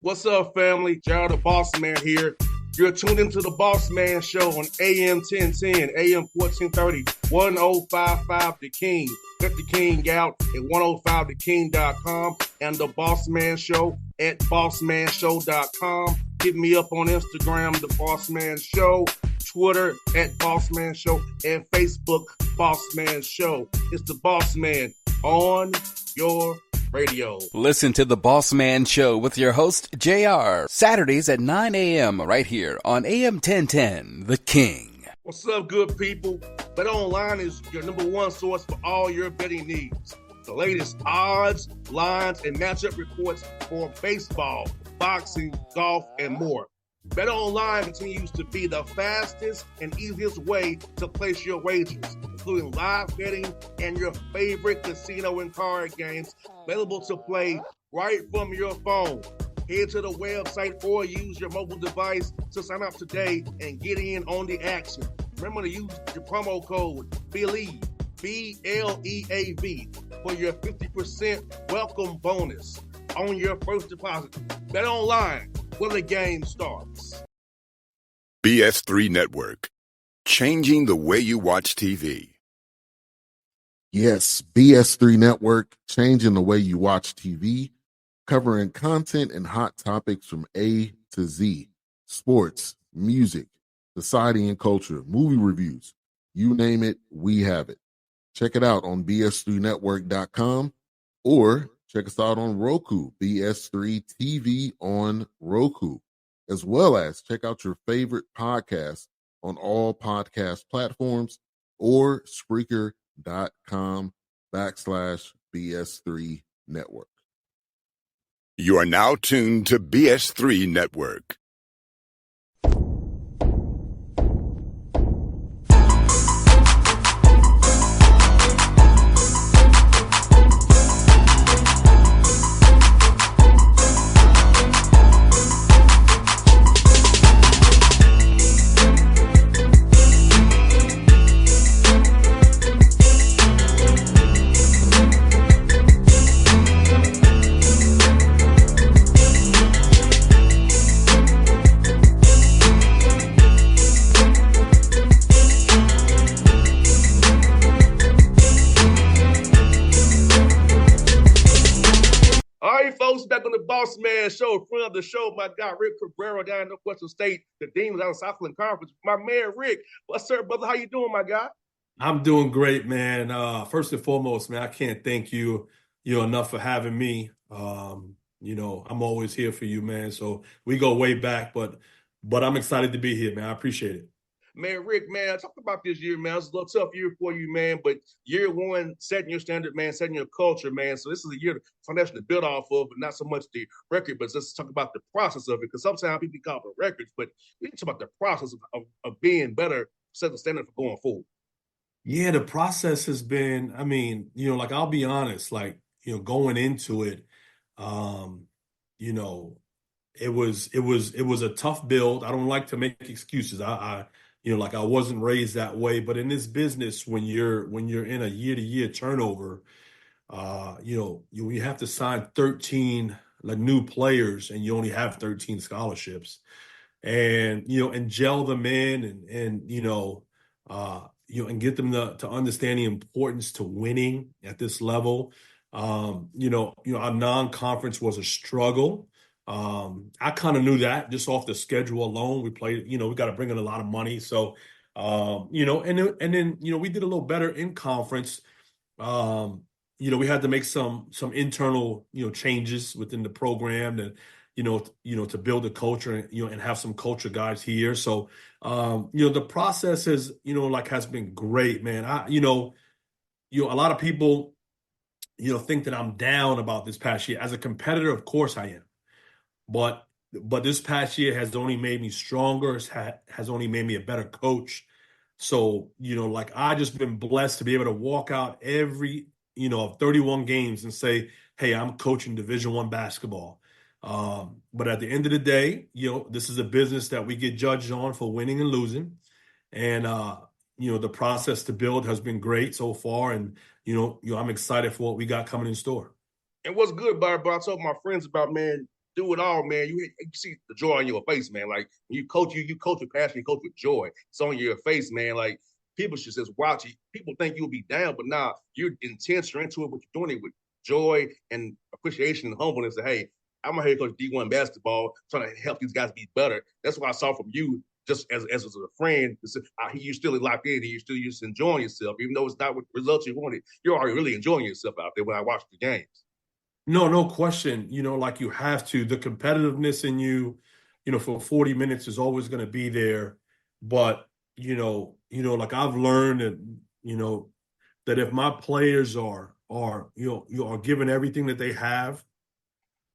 What's up, family? Gerald the Bossman here. You're tuned into the Bossman Show on AM 1010, AM 1430, 1055 The King. Let the King out at 105theking.com and the Bossman Show at bossmanshow.com. Hit me up on Instagram, The Bossman Show, Twitter at Bossman Show, and Facebook, Bossman Show. It's the Bossman on your radio. Listen to the Bossman Show with your host, JR, Saturdays at 9 a.m. right here on AM 1010, The King. What's up, good people? BetOnline is your number one source for all your betting needs. The latest odds, lines, and matchup reports for baseball, boxing, golf, and more. BetOnline continues to be the fastest and easiest way to place your wagers, including live betting and your favorite casino and card games available to play right from your phone. Head to the website or use your mobile device to sign up today and get in on the action. Remember to use your promo code BELIEVE, B-L-E-A-V, for your 50% welcome bonus on your first deposit. BetOnline, where the game starts. BS3 Network, changing the way you watch TV. Yes, BS3 Network, changing the way you watch TV, covering content and hot topics from A to Z, sports, music, society and culture, movie reviews, you name it, we have it. Check it out on bs3network.com or check us out on Roku, BS3 TV on Roku, as well as check out your favorite podcast on all podcast platforms or Spreaker.com/BS3 Network. You are now tuned to BS3 Network. Back on the Bossman Show, friend of the show, my guy Rick Cabrera down in Northwestern State, the Demons out of Southland Conference. My man Rick, what's up, brother? How you doing, my guy? I'm doing great, man. First and foremost, man, I can't thank you enough for having me. I'm always here for you, man. So we go way back, but I'm excited to be here, man. I appreciate it. Man, Rick, man, talk about this year, man. It's a little tough year for you, man, but year one, setting your standard, man, setting your culture, man. So this is a year, foundation to build off of, but not so much the record, but let's talk about the process of it, because sometimes people call it records, but we talk about the process of being better, set the standard for going forward. Yeah, the process has been, I'll be honest, going into it, it was a tough build. I don't like to make excuses. I wasn't raised that way, but in this business, when you're in a year-to-year turnover, you have to sign 13 new players, and you only have 13 scholarships, and gel them in, and get them to understand the importance to winning at this level. Our non-conference was a struggle. I kind of knew that just off the schedule alone. We played, we got to bring in a lot of money. So, and then we did a little better in conference. We had to make some internal, changes within the program and, to build a culture and, and have some culture guys here. So, the process has been great, man. A lot of people, think that I'm down about this past year. As a competitor, of course I am. But this past year has only made me stronger, has only made me a better coach. So, I just been blessed to be able to walk out every, 31 games and say, hey, I'm coaching Division I basketball. But at the end of the day, this is a business that we get judged on for winning and losing. And, the process to build has been great so far. And, I'm excited for what we got coming in store. And what's good about it, but I told my friends about, man, do it all, man. You see the joy on your face, man. Like when you coach, you coach with passion, you coach with joy. It's on your face, man. Like people should just watch it. People think you'll be down, but nah, you're intense. You're into it, but you're doing it with joy and appreciation and humbleness. That hey, I'm a head coach D1 basketball, trying to help these guys be better. That's what I saw from you, just as a friend. You still locked in, and you still just enjoying yourself, even though it's not what results you wanted. You're already really enjoying yourself out there when I watch the games. No, no question. Like you have to. The competitiveness in you, for 40 minutes is always going to be there. But, like I've learned that, that if my players are giving everything that they have,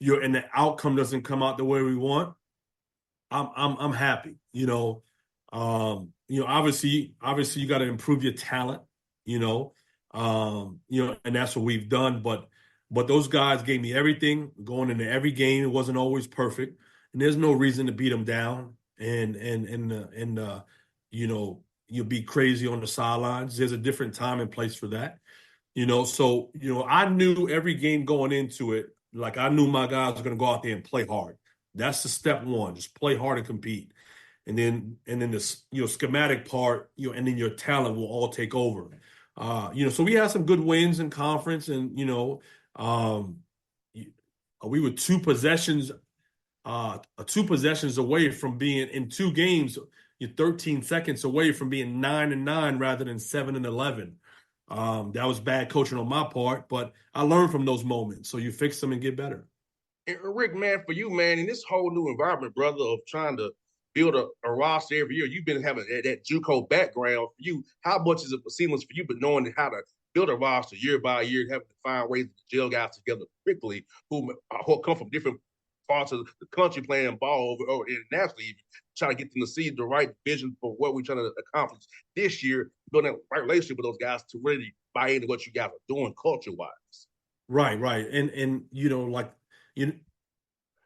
and the outcome doesn't come out the way we want, I'm happy. Obviously you got to improve your talent, and that's what we've done. But those guys gave me everything going into every game. It wasn't always perfect, and there's no reason to beat them down and you'll be crazy on the sidelines. There's a different time and place for that. So I knew every game going into it. Like I knew my guys were going to go out there and play hard. That's the step one. Just play hard and compete. And then this schematic part, and then your talent will all take over. So we had some good wins in conference, and we were two possessions away from being in two games. You're 13 seconds away from being 9-9 rather than 7-11. That was bad coaching on my part, but I learned from those moments. So you fix them and get better. And Rick, man, for you, man, in this whole new environment, brother, of trying to build a roster every year, you've been having that JUCO background. For you, how much is it seamless for you, but knowing how to build a roster year by year, having to find ways to gel guys together quickly who come from different parts of the country playing ball over internationally, trying to get them to see the right vision for what we're trying to accomplish this year, building that right relationship with those guys to really buy into what you guys are doing culture-wise. Right. And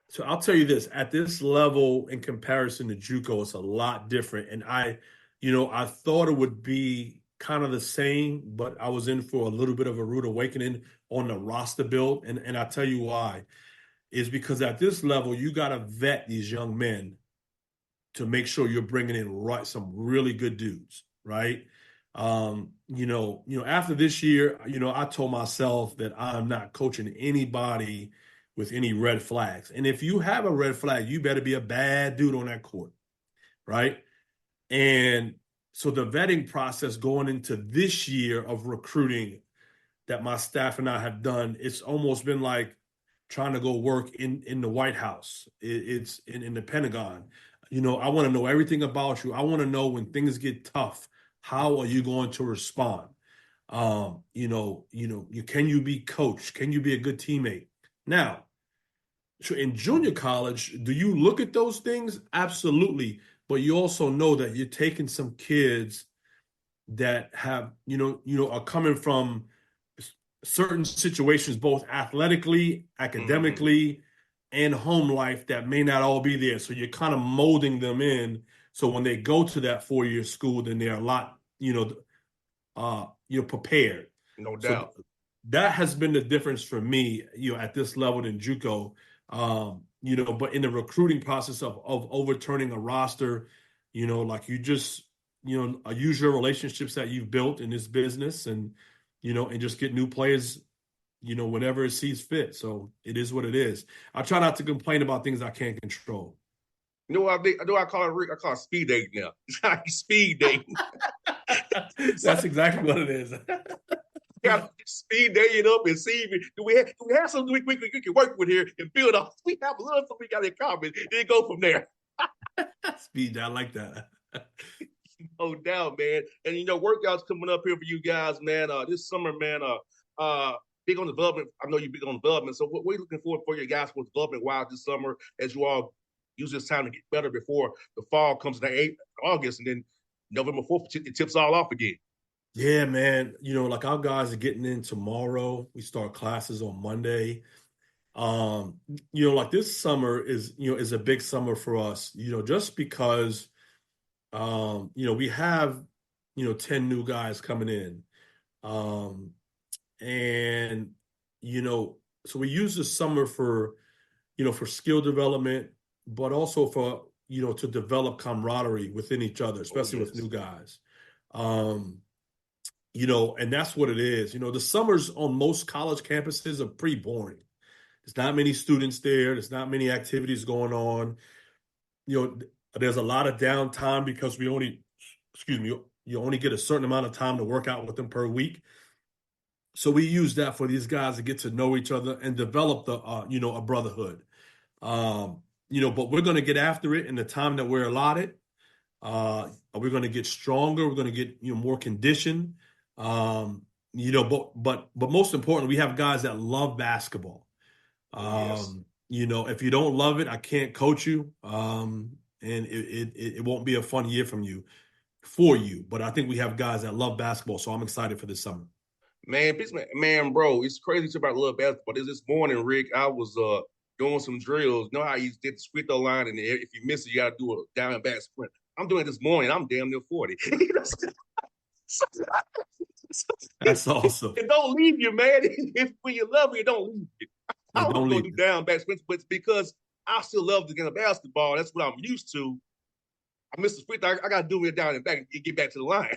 so I'll tell you this, at this level in comparison to JUCO, it's a lot different. And I thought it would be kind of the same, but I was in for a little bit of a rude awakening on the roster build. And I'll tell you why. Is because at this level, you got to vet these young men to make sure you're bringing in some really good dudes, right? After this year, I told myself that I'm not coaching anybody with any red flags. And if you have a red flag, you better be a bad dude on that court, right? And so the vetting process going into this year of recruiting that my staff and I have done, it's almost been like trying to go work in the White House. It's in the Pentagon. I want to know everything about you. I want to know when things get tough, how are you going to respond? Can you be coached? Can you be a good teammate? Now, so in junior college, do you look at those things? Absolutely. But you also know that you're taking some kids that have, are coming from certain situations, both athletically, academically, and home life that may not all be there. So you're kind of molding them in. So when they go to that 4-year school, then they're a lot, you're prepared. No doubt. So that has been the difference for me, at this level in JUCO. But in the recruiting process of overturning a roster, like you just, use your relationships that you've built in this business and just get new players, whenever it sees fit. So it is what it is. I try not to complain about things I can't control. I call it, Rick? I call it speed dating now. It's like speed dating. That's exactly what it is. Got speed dating up and see do we have something we can work with here and build off. We have a little something we got in common. Then go from there. Speed, I like that. No doubt, man. And workouts coming up here for you guys, man. This summer, man. Big on development. I know you're big on development. So what are you looking for your guys for development wise this summer as you all use this time to get better before the fall comes in August, and then November 4th it tips all off again. Yeah, man. Like our guys are getting in tomorrow. We start classes on Monday. Like this summer is a big summer for us, just because we have 10 new guys coming in. And so we use the summer for for skill development, but also for, to develop camaraderie within each other, especially with new guys. And that's what it is. The summers on most college campuses are pretty boring. There's not many students there. There's not many activities going on. There's a lot of downtime because you only get a certain amount of time to work out with them per week. So we use that for these guys to get to know each other and develop a brotherhood. But we're going to get after it in the time that we're allotted. We're going to get stronger. We're going to get, more conditioned. But most importantly, we have guys that love basketball. If you don't love it, I can't coach you. And it won't be a fun year for you. But I think we have guys that love basketball. So I'm excited for this summer. Man, bro, it's crazy to about love basketball. This morning, Rick, I was doing some drills. You know how you did the free throw line, and if you miss it, you got to do a down and back sprint. I'm doing it this morning. I'm damn near 40. That's awesome. It don't leave you, man. When you love it, it don't leave you. I was going to do down back sprints, but it's because I still love the game of basketball. That's what I'm used to. I missed the free throw. I got to do it down and back and get back to the line.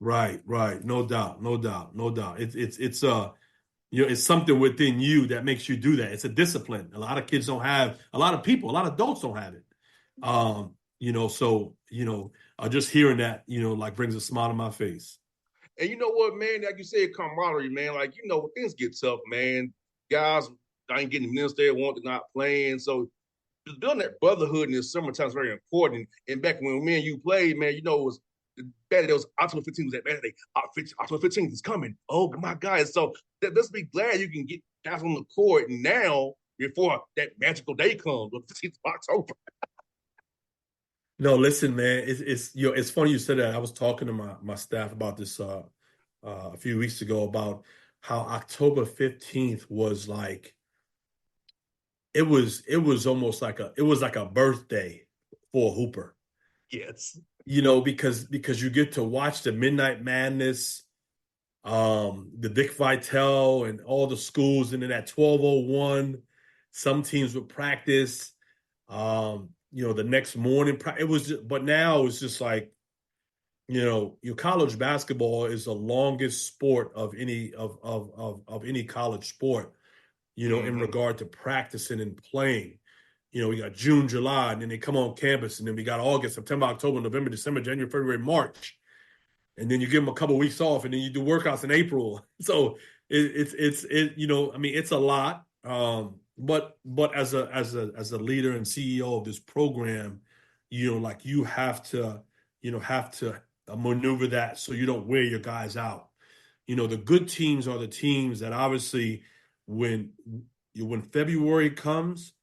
Right. No doubt. It's something within you that makes you do that. It's a discipline. A lot of kids don't have, a lot of adults don't have it. Just hearing that, brings a smile to my face. And you know what, man, like you said, camaraderie, man, when things get tough, man, guys ain't getting minutes they want, to not playing. So just building that brotherhood in the summertime is very important. And back when me and you played, man, it was bad. There was October 15th was that bad day. October 15th is coming. Oh my God. So let's be glad you can get guys on the court now before that magical day comes on the 15th of October. No, listen, man, it's funny you said that. I was talking to my staff about this a few weeks ago about how October 15th was like, it was almost like a birthday for a hooper. Yes. Because you get to watch the Midnight Madness, the Dick Vitale and all the schools, and then at 12:01, some teams would practice. The next morning, but now it's just like, your college basketball is the longest sport of any of any college sport, in regard to practicing and playing. We got June, July, and then they come on campus, and then we got August, September, October, November, December, January, February, March. And then you give them a couple of weeks off, and then you do workouts in April. So it's a lot. But as a leader and CEO of this program, you have to maneuver that so you don't wear your guys out. The good teams are the teams that obviously when February comes,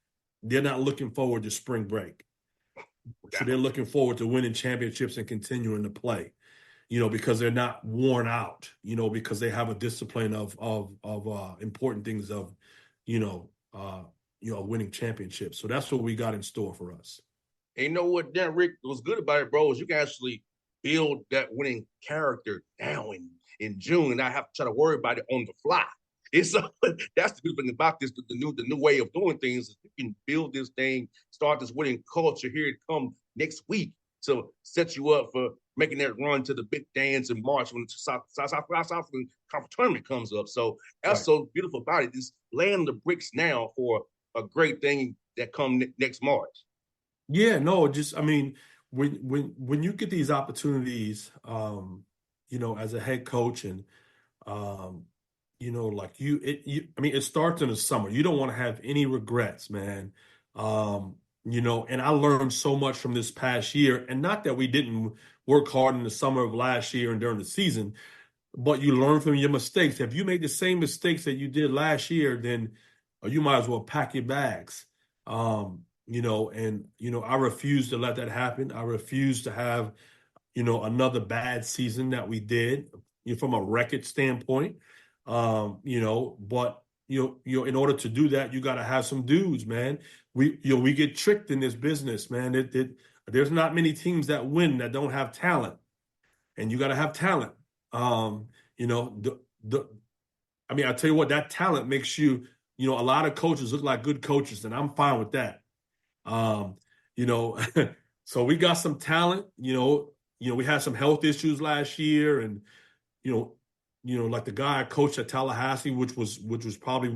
they're not looking forward to spring break. So they're looking forward to winning championships and continuing to play, because they're not worn out, because they have a discipline of important things of, winning championships. So that's what we got in store for us. And you know what, Dan, Rick, what's good about it, bro, is you can actually build that winning character now in June and not have to try to worry about it on the fly. That's the good thing about this, the new way of doing things. Is you can build this thing, start this winning culture here to come next week to set you up for making that run to the big dance in March when the South Conference tournament comes up. So that's so beautiful about it. Just laying the bricks now for a great thing that come next March. Yeah, no, when you get these opportunities, as a head coach and it starts in the summer. You don't want to have any regrets, man. And I learned so much from this past year, and not that we didn't work hard in the summer of last year and during the season, but you learn from your mistakes. If you make the same mistakes that you did last year, then you might as well pack your bags. I refuse to let that happen. I refuse to have, another bad season that we did from a record standpoint. But in order to do that, you got to have some dudes, man. We get tricked in this business, man. There's not many teams that win that don't have talent, and you got to have talent. I tell you what, that talent makes you a lot of coaches look like good coaches, and I'm fine with that. You know, so we got some talent. We had some health issues last year, and like the guy I coached at Tallahassee, which was probably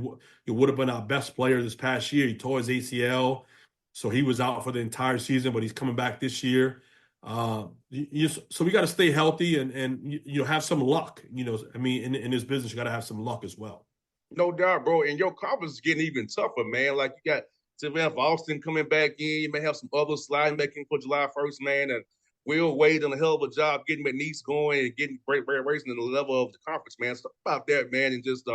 would have been our best player this past year. He tore his ACL, so he was out for the entire season, but he's coming back this year. So we got to stay healthy and have some luck. I mean, in this business, you got to have some luck as well. No doubt, bro. And your conference is getting even tougher, man. Like you got Sylvan Austin coming back in. You may have some other sliding back in for July 1st, man. And Will Wade done a hell of a job getting McNeese going and getting raising the level of the conference, man. Stuff about that, man, and just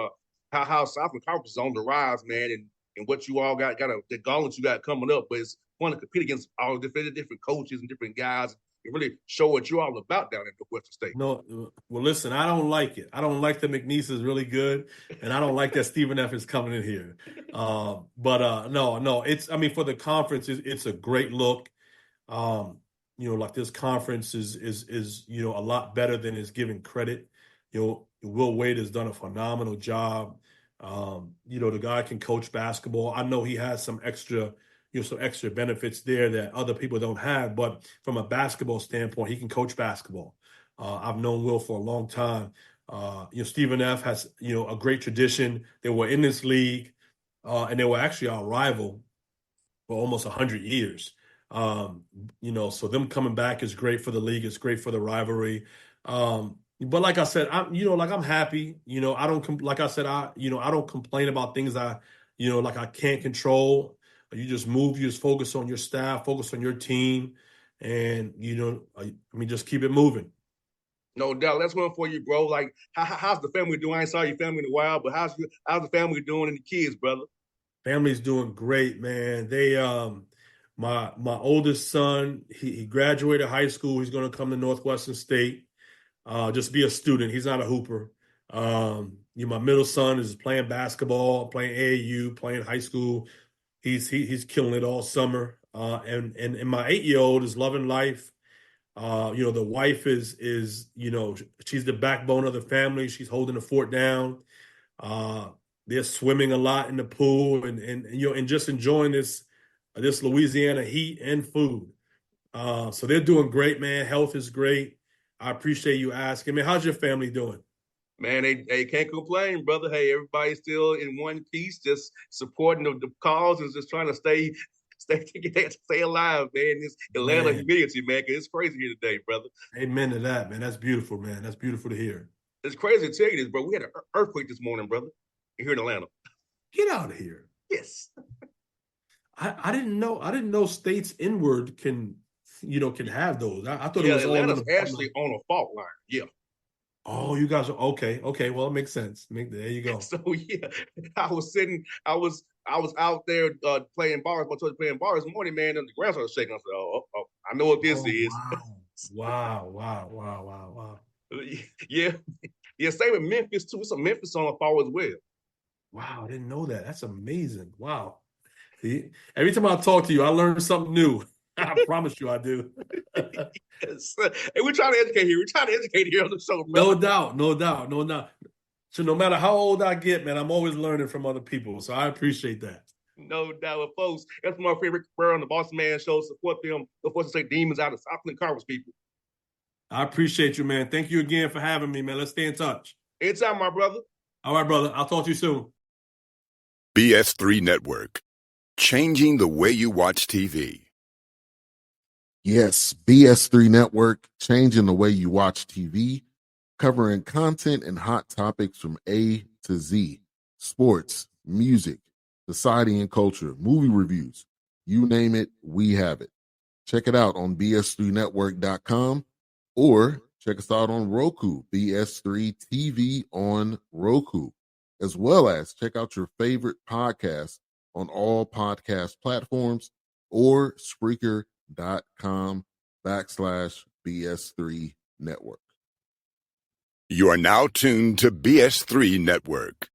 how Southern Conference is on the rise, man, and what you all got the gauntlet you got coming up. But it's fun to compete against all the different coaches and different guys and really show what you're all about down at the Western State. No, well, listen, I don't like it. I don't like that McNeese is really good, and I don't like that Stephen F. is coming in here. But no, for the conference, it's a great look. Like this conference is a lot better than is given credit. Will Wade has done a phenomenal job. The guy can coach basketball. I know he has some extra benefits there that other people don't have, but from a basketball standpoint, he can coach basketball. I've known Will for a long time. Stephen F. has, a great tradition. They were in this league, and they were actually our rival for almost 100 years. So them coming back is great for the league. It's great for the rivalry. But like I said, I'm happy. I don't complain about things I can't control. You just move. You just focus on your staff, focus on your team, and just keep it moving. No doubt. That's one for you, bro. Like, how's the family doing? I ain't saw your family in a while, but how's the family doing and the kids, brother? Family's doing great, man. They my oldest son, he graduated high school. He's going to come to Northwestern State, just be a student. He's not a hooper. My middle son is playing basketball, playing AAU, playing high school. He's killing it all summer. And my 8-year-old is loving life. The wife is she's the backbone of the family. She's holding the fort down. They're swimming a lot in the pool and just enjoying this Louisiana heat and food. So they're doing great, man. Health is great. I appreciate you asking. Man, how's your family doing? Man, they can't complain, brother. Hey, everybody's still in one piece, just supporting the cause and just trying to stay alive, man. This Atlanta humidity, man, because it's crazy here today, brother. Amen to that, man. That's beautiful, man. That's beautiful to hear. It's crazy to tell you this, bro. We had an earthquake this morning, brother, here in Atlanta. Get out of here. Yes. I didn't know states inward can have those. I thought it was Atlanta's actually on a fault line. Yeah. Oh, you guys are okay. Okay, well, it makes sense. There you go. So yeah, I was out there playing bars. I was playing bars this morning, man, and the ground started shaking. I said, "Oh, I know what this is." Wow. Yeah. Same with Memphis too. It's a Memphis on a fall as well. Wow, I didn't know that. That's amazing. Wow. See, every time I talk to you, I learn something new. I promise you I do. Yes. Hey, we're trying to educate here. We're trying to educate here on the show, brother. No doubt. So no matter how old I get, man, I'm always learning from other people. So I appreciate that. No doubt. Well, folks, that's my favorite Cabrera on the Bossman show. Support them. Support to say demons out of Southland Conference, people. I appreciate you, man. Thank you again for having me, man. Let's stay in touch. Anytime, my brother. All right, brother. I'll talk to you soon. BS3 Network. Changing the way you watch TV. Yes, BS3 Network, changing the way you watch TV, covering content and hot topics from A to Z, sports, music, society and culture, movie reviews, you name it, we have it. Check it out on bs3network.com or check us out on Roku, BS3 TV on Roku, as well as check out your favorite podcast on all podcast platforms or Spreaker.com/BS3 Network. You are now tuned to BS3 Network.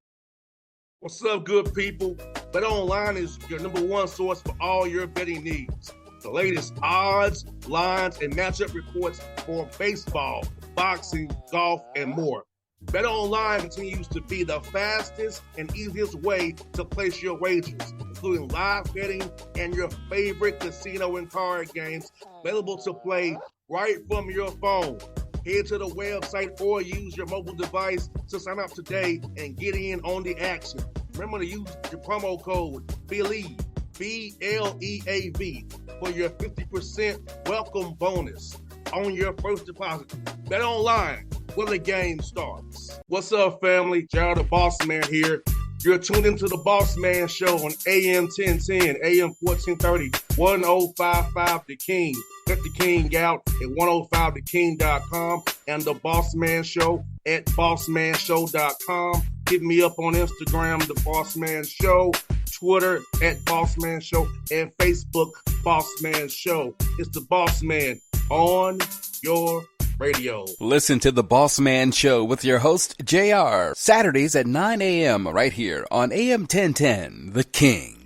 What's up, good people? Bet Online is your number one source for all your betting needs. The latest odds, lines, and matchup reports for baseball, boxing, golf, and more. BetOnline continues to be the fastest and easiest way to place your wagers, including live betting and your favorite casino and card games available to play right from your phone. Head to the website or use your mobile device to sign up today and get in on the action. Remember to use your promo code BELIEVE, BLEAV, for your 50% welcome bonus on your first deposit. BetOnline, where the game starts. What's up, family? Jared the Bossman here. You're tuned into the Bossman Show on AM 1010, AM 1430, 1055 The King. Let the King out at 105theking.com and the Bossman Show at bossmanshow.com. Hit me up on Instagram, The Bossman Show, Twitter at Bossman Show, and Facebook, Bossman Show. It's the Bossman on your radio. Listen to the Bossman Show with your host, JR, Saturdays at 9 a.m. right here on AM 1010, The King.